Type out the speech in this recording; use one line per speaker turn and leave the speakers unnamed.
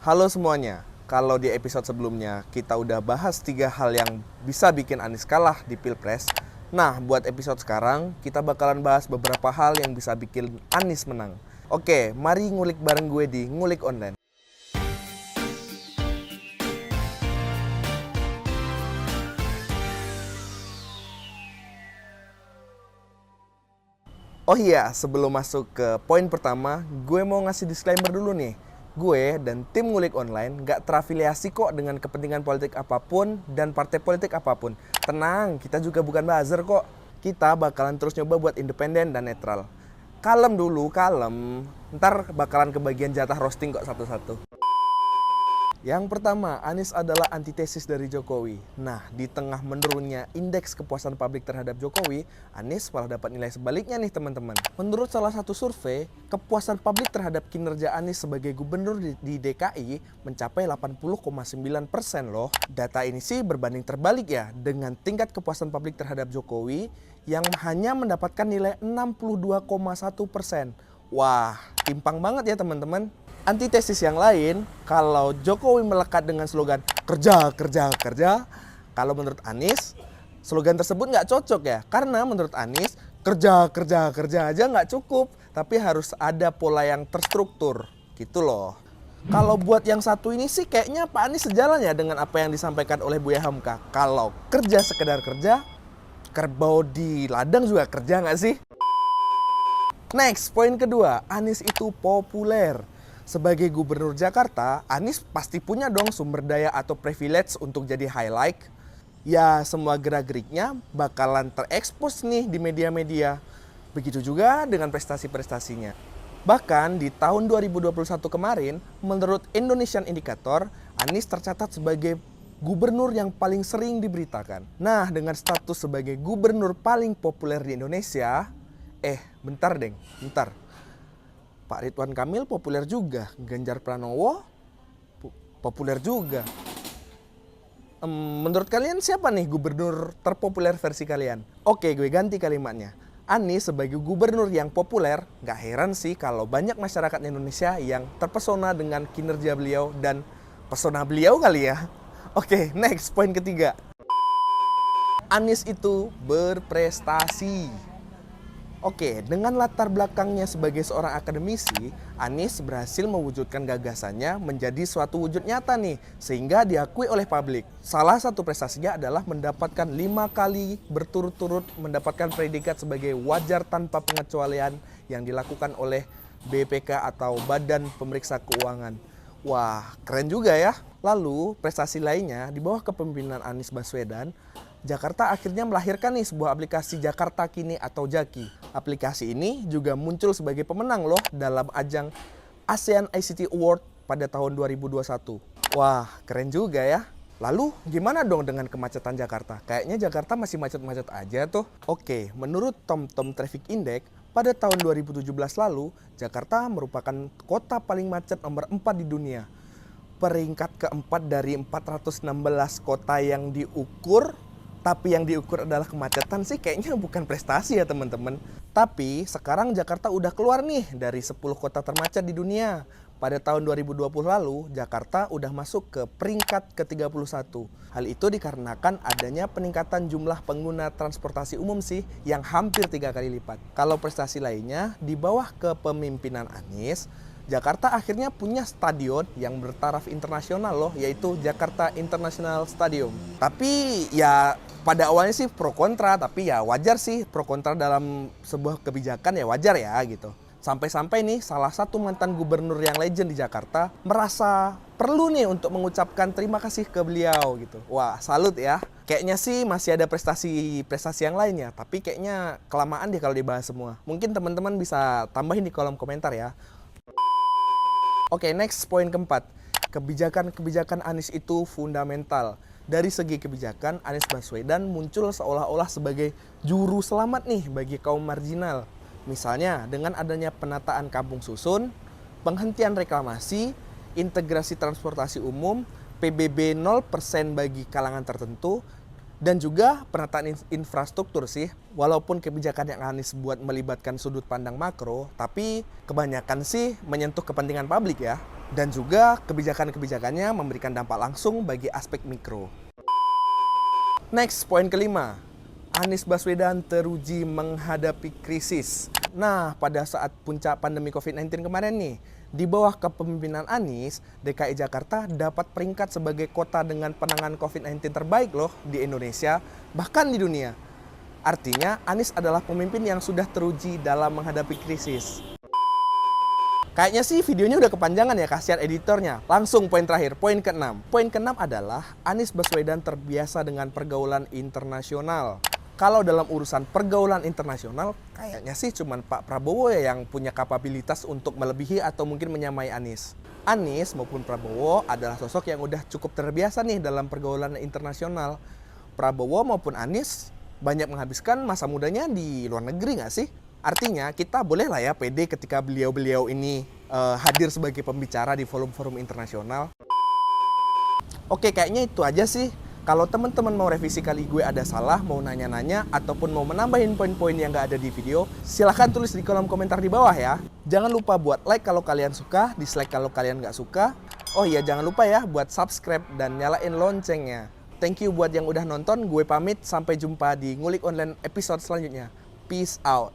Halo semuanya, kalau di episode sebelumnya kita udah bahas 3 hal yang bisa bikin Anies kalah di Pilpres. Nah, buat episode sekarang kita bakalan bahas beberapa hal yang bisa bikin Anies menang. Oke, mari ngulik bareng gue di Ngulik Online. Oh iya, sebelum masuk ke poin pertama, gue mau ngasih disclaimer dulu nih. Gue dan tim Ngulik Online gak terafiliasi kok dengan kepentingan politik apapun dan partai politik apapun. Tenang, kita juga bukan buzzer kok. Kita bakalan terus nyoba buat independen dan netral. Kalem dulu, kalem. Ntar bakalan kebagian jatah roasting kok satu-satu. Yang pertama, Anies adalah antitesis dari Jokowi. Nah, di tengah menurunnya indeks kepuasan publik terhadap Jokowi, Anies malah dapat nilai sebaliknya nih teman-teman. Menurut salah satu survei, kepuasan publik terhadap kinerja Anies sebagai gubernur di DKI mencapai 80,9% loh. Data ini sih berbanding terbalik ya, dengan tingkat kepuasan publik terhadap Jokowi yang hanya mendapatkan nilai 62,1%. Wah, timpang banget ya teman-teman. Antitesis yang lain, kalau Jokowi melekat dengan slogan kerja, kerja, kerja, kalau menurut Anies, slogan tersebut nggak cocok ya. Karena menurut Anies, kerja, kerja, kerja aja nggak cukup, tapi harus ada pola yang terstruktur, gitu loh. Kalau buat yang satu ini sih kayaknya Pak Anies sejalan ya dengan apa yang disampaikan oleh Buya Hamka. Kalau kerja sekedar kerja, kerbau di ladang juga kerja nggak sih? Next, poin kedua, Anies itu populer. Sebagai gubernur Jakarta, Anies pasti punya dong sumber daya atau privilege untuk jadi highlight. Ya, semua gerak-geriknya bakalan terekspos nih di media-media. Begitu juga dengan prestasi-prestasinya. Bahkan di tahun 2021 kemarin, menurut Indonesian Indicator, Anies tercatat sebagai gubernur yang paling sering diberitakan. Nah, dengan status sebagai gubernur paling populer di Indonesia, bentar. Pak Ridwan Kamil populer juga, Ganjar Pranowo populer juga. Menurut kalian siapa nih gubernur terpopuler versi kalian? Oke, gue ganti kalimatnya. Anies sebagai gubernur yang populer, gak heran sih kalau banyak masyarakat Indonesia yang terpesona dengan kinerja beliau dan pesona beliau kali ya. Oke, next, poin ketiga. Anies itu berprestasi. Oke, dengan latar belakangnya sebagai seorang akademisi, Anies berhasil mewujudkan gagasannya menjadi suatu wujud nyata nih, sehingga diakui oleh publik. Salah satu prestasinya adalah mendapatkan 5 kali berturut-turut mendapatkan predikat sebagai wajar tanpa pengecualian yang dilakukan oleh BPK atau Badan Pemeriksa Keuangan. Wah, keren juga ya. Lalu, prestasi lainnya di bawah kepemimpinan Anies Baswedan, Jakarta akhirnya melahirkan nih sebuah aplikasi Jakarta Kini atau Jaki. Aplikasi ini juga muncul sebagai pemenang loh dalam ajang ASEAN ICT Award pada tahun 2021. Wah, keren juga ya. Lalu gimana dong dengan kemacetan Jakarta? Kayaknya Jakarta masih macet-macet aja tuh. Oke, menurut TomTom Traffic Index, pada tahun 2017 lalu, Jakarta merupakan kota paling macet nomor 4 di dunia. Peringkat keempat dari 416 kota yang diukur, tapi yang diukur adalah kemacetan sih kayaknya bukan prestasi ya teman-teman. Tapi sekarang Jakarta udah keluar nih dari 10 kota termacet di dunia. Pada tahun 2020 lalu, Jakarta udah masuk ke peringkat ke-31. Hal itu dikarenakan adanya peningkatan jumlah pengguna transportasi umum sih yang hampir 3 kali lipat. Kalau prestasi lainnya, di bawah kepemimpinan Anies, Jakarta akhirnya punya stadion yang bertaraf internasional loh, yaitu Jakarta International Stadium. Tapi ya pada awalnya sih pro kontra, tapi ya wajar sih pro kontra dalam sebuah kebijakan ya wajar ya gitu. Sampai-sampai nih salah satu mantan gubernur yang legend di Jakarta merasa perlu nih untuk mengucapkan terima kasih ke beliau gitu. Wah, salut ya. Kayaknya sih masih ada prestasi yang lainnya, tapi kayaknya kelamaan deh kalau dibahas semua. Mungkin teman-teman bisa tambahin di kolom komentar ya. Oke, next, poin keempat. Kebijakan-kebijakan Anies itu fundamental. Dari segi kebijakan, Anies Baswedan muncul seolah-olah sebagai juru selamat nih bagi kaum marginal. Misalnya dengan adanya penataan kampung susun, penghentian reklamasi, integrasi transportasi umum, PBB 0% bagi kalangan tertentu, dan juga penataan infrastruktur sih. Walaupun kebijakan yang Anies buat melibatkan sudut pandang makro, tapi kebanyakan sih menyentuh kepentingan publik ya. Dan juga kebijakan-kebijakannya memberikan dampak langsung bagi aspek mikro. Next, poin kelima. Anies Baswedan teruji menghadapi krisis. Nah, pada saat puncak pandemi COVID-19 kemarin nih, di bawah kepemimpinan Anies, DKI Jakarta dapat peringkat sebagai kota dengan penanganan COVID-19 terbaik loh di Indonesia, bahkan di dunia. Artinya, Anies adalah pemimpin yang sudah teruji dalam menghadapi krisis. Kayaknya sih videonya udah kepanjangan ya, kasihan editornya. Langsung poin terakhir, poin ke-6. Poin ke-6 adalah Anies Baswedan terbiasa dengan pergaulan internasional. Kalau dalam urusan pergaulan internasional, kayaknya sih cuman Pak Prabowo ya yang punya kapabilitas untuk melebihi atau mungkin menyamai Anies. Anies maupun Prabowo adalah sosok yang udah cukup terbiasa nih dalam pergaulan internasional. Prabowo maupun Anies banyak menghabiskan masa mudanya di luar negeri nggak sih? Artinya kita boleh lah ya pede ketika beliau-beliau ini hadir sebagai pembicara di forum-forum internasional. Oke, kayaknya itu aja sih. Kalau teman-teman mau revisi kali gue ada salah, mau nanya-nanya, ataupun mau menambahin poin-poin yang nggak ada di video, silahkan tulis di kolom komentar di bawah ya. Jangan lupa buat like kalau kalian suka, dislike kalau kalian nggak suka. Oh iya, jangan lupa ya buat subscribe dan nyalain loncengnya. Thank you buat yang udah nonton, gue pamit, sampai jumpa di Ngulik Online episode selanjutnya. Peace out.